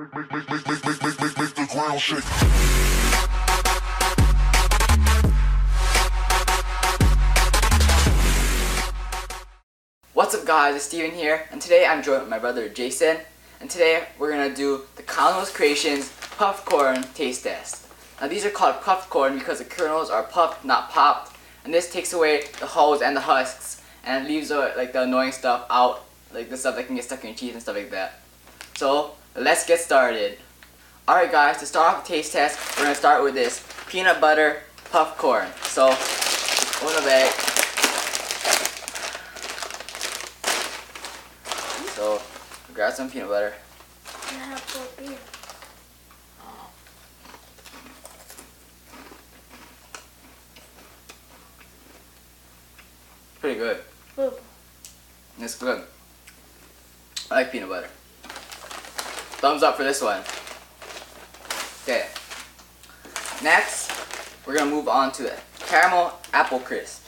Make the ground shake. What's up guys, it's Steven here, and today I'm joined with my brother Jason, and today we're gonna do the Kernels Creations Puffed Corn Taste Test. Now these are called puffed corn because the kernels are puffed, not popped, and this takes away the hulls and the husks, and leaves like the annoying stuff out, like the stuff that can get stuck in your teeth and stuff like that. So, let's get started. Alright guys, to start off the taste test, we're gonna start with this peanut butter puffed corn. So, open the bag. So, grab some peanut butter. Pretty good. It's good. I like peanut butter. Thumbs up for this one. Okay. Next, we're gonna move on to caramel apple crisp.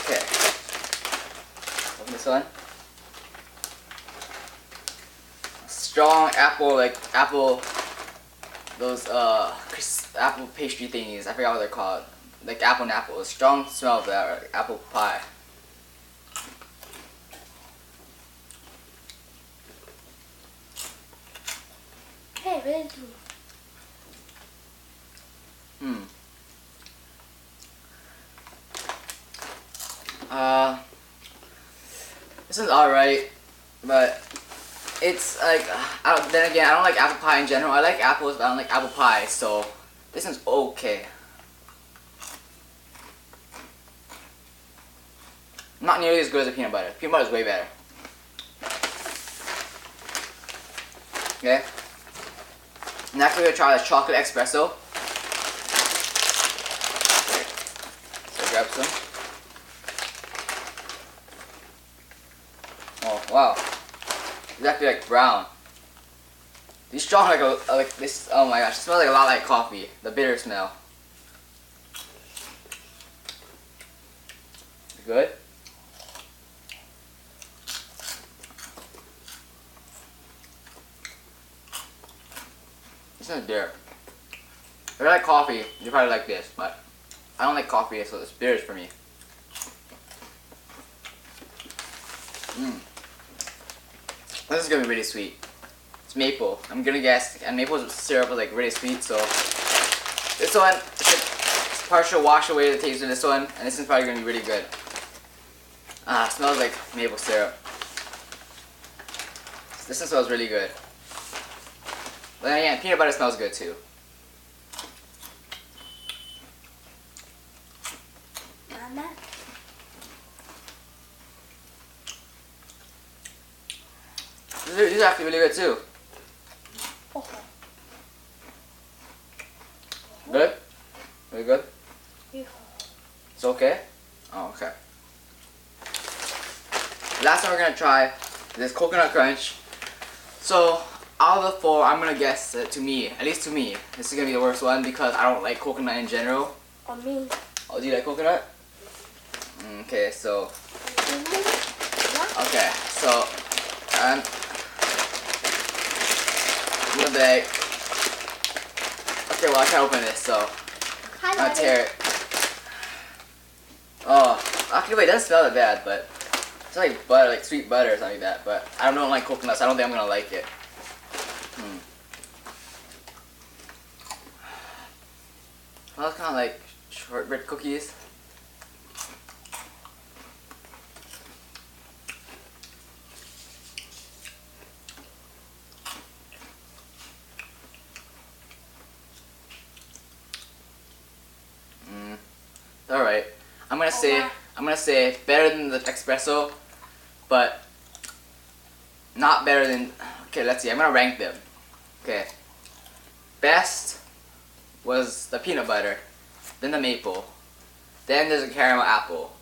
Okay. Open this one. Strong apple, those apple pastry thingies. I forgot what they're called. Like apple and apple. A strong smell of that, or apple pie. Hey, where is This is alright, but it's like, then again, I don't like apple pie in general. I like apples, but I don't like apple pie, so this one's okay. Not nearly as good as the peanut butter. Peanut butter is way better. Okay. Next we're gonna try the chocolate espresso. So grab some. Oh wow. It's actually like brown. These strong like this. Oh my gosh, it smells like a lot like coffee. The bitter smell. Good. This is bitter. If you like coffee, you probably like this, but I don't like coffee, so this bitter is for me. This is gonna be really sweet. It's maple. I'm gonna guess, and maple syrup is like really sweet, so this one should partial wash away the taste of this one, and this is probably gonna be really good. It smells like maple syrup. This one smells really good. But then again, peanut butter smells good too. Mama? These are actually really good too. Good? Really good? It's okay? Oh, okay. Last one we're gonna try this coconut crunch. So, out of the four, I'm gonna guess that to me, at least to me, this is gonna be the worst one because I don't like coconut in general. On me. Oh, do you like coconut? Okay, so. Okay, so. In the bag. Okay, well, I can't open this, so. I'm gonna tear it. Oh, actually, wait, it doesn't smell that bad, but. It's like butter, like sweet butter or something like that, but I don't like coconut, so I don't think I'm gonna like it. Well, it's kind of like shortbread cookies. Alright. I'm gonna say better than the espresso, but not better than. Okay, let's see. I'm gonna rank them. Okay. Best was the peanut butter, then the maple, then there's a caramel apple,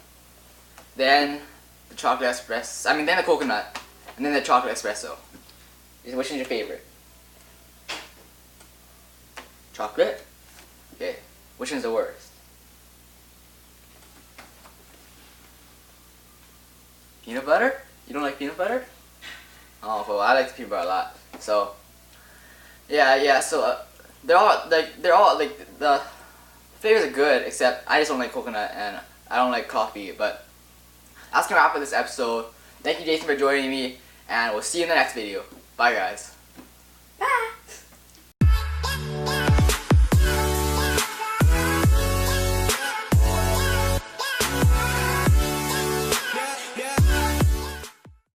then the chocolate espresso. Then the coconut, and then the chocolate espresso. Which is your favorite? Chocolate? Okay. Which one's the worst? Peanut butter? You don't like peanut butter? Oh, well, I like the peanut butter a lot. So yeah. So they're all like the flavors are good, except I just don't like coconut and I don't like coffee. But that's gonna wrap up this episode. Thank you, Jason, for joining me, and we'll see you in the next video. Bye, guys. Bye.